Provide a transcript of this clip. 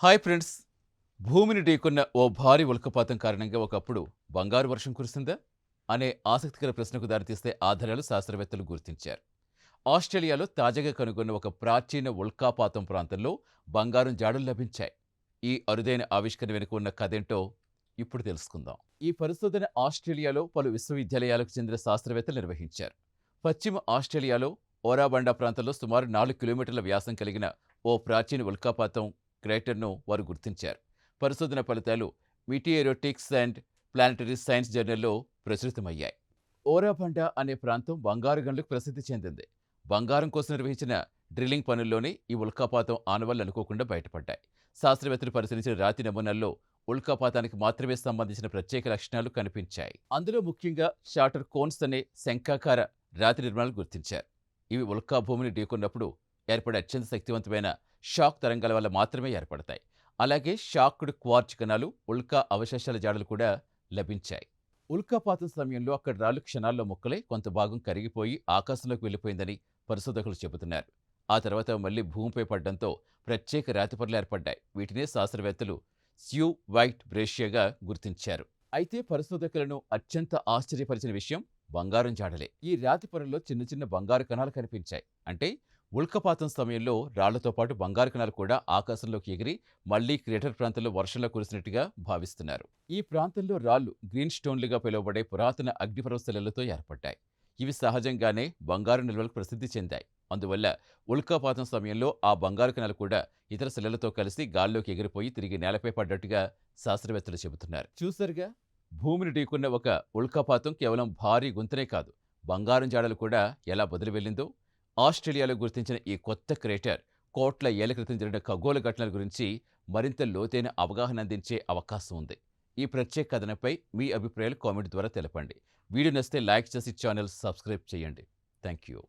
Hi friends. భూమిని ఢీకొన్న ఓ భారీ ఉల్కపాతం కారణంగా ఒకప్పుడు బంగారు వర్షం కురిసిందా అనే ఆసక్తికర ప్రశ్నకు దారితీస్తే ఆధారాలు శాస్త్రవేత్తలు గుర్తించారు. ఆస్ట్రేలియాలో తాజాగా కనుగొన్న ఒక ప్రాచీన ఉల్కాపాతం ప్రాంతంలో బంగారం జాడలు లభించాయి. ఈ అరుదైన ఆవిష్కరణ వెనుక ఉన్న కథేంటో ఇప్పుడు తెలుసుకుందాం. ఈ పరిశోధన ఆస్ట్రేలియాలో పలు విశ్వవిద్యాలయాలకు చెందిన శాస్త్రవేత్తలు నిర్వహించారు. పశ్చిమ ఆస్ట్రేలియాలో ఓరాబండా ప్రాంతంలో సుమారు 4 కిలోమీటర్ల వ్యాసం కలిగిన ఓ ప్రాచీన ఉల్కాపాతం క్రేటర్ను వారు గుర్తించారు. పరిశోధన ఫలితాలు మీటియరోటిక్స్ అండ్ ప్లానటరీ సైన్స్ జర్నల్లో ప్రచురితమయ్యాయి. ఓరాబండా అనే ప్రాంతం బంగారు గనులకు ప్రసిద్ధి చెందింది. బంగారం కోసం నిర్వహించిన డ్రిల్లింగ్ పనుల్లోనే ఈ ఉల్కాపాతం ఆనవాళ్లు అనుకోకుండా బయటపడ్డాయి. శాస్త్రవేత్తలు పరిశీలించిన రాతి నమూనాల్లో ఉల్కాపాతానికి మాత్రమే సంబంధించిన ప్రత్యేక లక్షణాలు కనిపించాయి. అందులో ముఖ్యంగా షాటర్ కోన్స్ అనే శంఖాకార రాతి నిర్మాణాలు గుర్తించారు. ఇవి ఉల్కా భూమిని ఢీకొన్నప్పుడు ఏర్పడే అత్యంత శక్తివంతమైన షాక్ తరంగాల వల్ల మాత్రమే ఏర్పడతాయి. అలాగే షాక్డ్ క్వార్ట్జ్ కణాలు, ఉల్కా అవశేషాల జాడలు కూడా లభించాయి. ఉల్కాపాతం సమయంలో అక్కడ రాళ్ళు క్షణాల్లో ముక్కలై కొంత భాగం కరిగిపోయి ఆకాశంలోకి వెళ్ళిపోయిందని పరిశోధకులు చెబుతున్నారు. ఆ తర్వాత అవి మళ్లీ భూమిపై పడడంతో ప్రత్యేక రాతి పొరలు ఏర్పడ్డాయి. వీటినే శాస్త్రవేత్తలు స్యూ వైట్ బ్రేషియాగా గుర్తించారు. అయితే పరిశోధకులను అత్యంత ఆశ్చర్యపరిచిన విషయం బంగారం జాడలే. ఈ రాతి పొరల్లో చిన్న చిన్న బంగారు కణాలు కనిపించాయి. అంటే ఉల్కపాతం సమయంలో రాళ్లతో పాటు బంగారు కణాలు కూడా ఆకాశంలోకి ఎగిరి మళ్లీ క్రేటర్ ప్రాంతంలో వర్షంలో కురిసినట్టుగా భావిస్తున్నారు. ఈ ప్రాంతంలో రాళ్లు గ్రీన్ స్టోన్లుగా పిలువబడే పురాతన అగ్నిపర్వత శిలలతో ఏర్పడ్డాయి. ఇవి సహజంగానే బంగారు నిల్వలకు ప్రసిద్ధి చెందాయి. అందువల్ల ఉల్కాపాతం సమయంలో ఆ బంగారు కణాలు కూడా ఇతర శిలలతో కలిసి గాల్లోకి ఎగిరిపోయి తిరిగి నేలపై పడ్డట్టుగా శాస్త్రవేత్తలు చెబుతున్నారు. చూసారుగా, భూమిని ఢీకొన్న ఒక ఉల్కాపాతం కేవలం భారీ గుంతనే కాదు, బంగారం జాడలు కూడా ఎలా బదిలి వెళ్ళిందో. ఆస్ట్రేలియాలో గుర్తించిన ఈ కొత్త క్రేటర్ కోట్ల ఏళ్ల క్రితం జరిగిన ఖగోళ ఘటనల గురించి మరింత లోతైన అవగాహన అందించే అవకాశం ఉంది. ఈ ప్రత్యేక కథనంపై మీ అభిప్రాయాలు కామెంట్ ద్వారా తెలపండి. వీడియో నచ్చితే లైక్ చేసి ఛానల్ సబ్స్క్రైబ్ చేయండి. Thank you.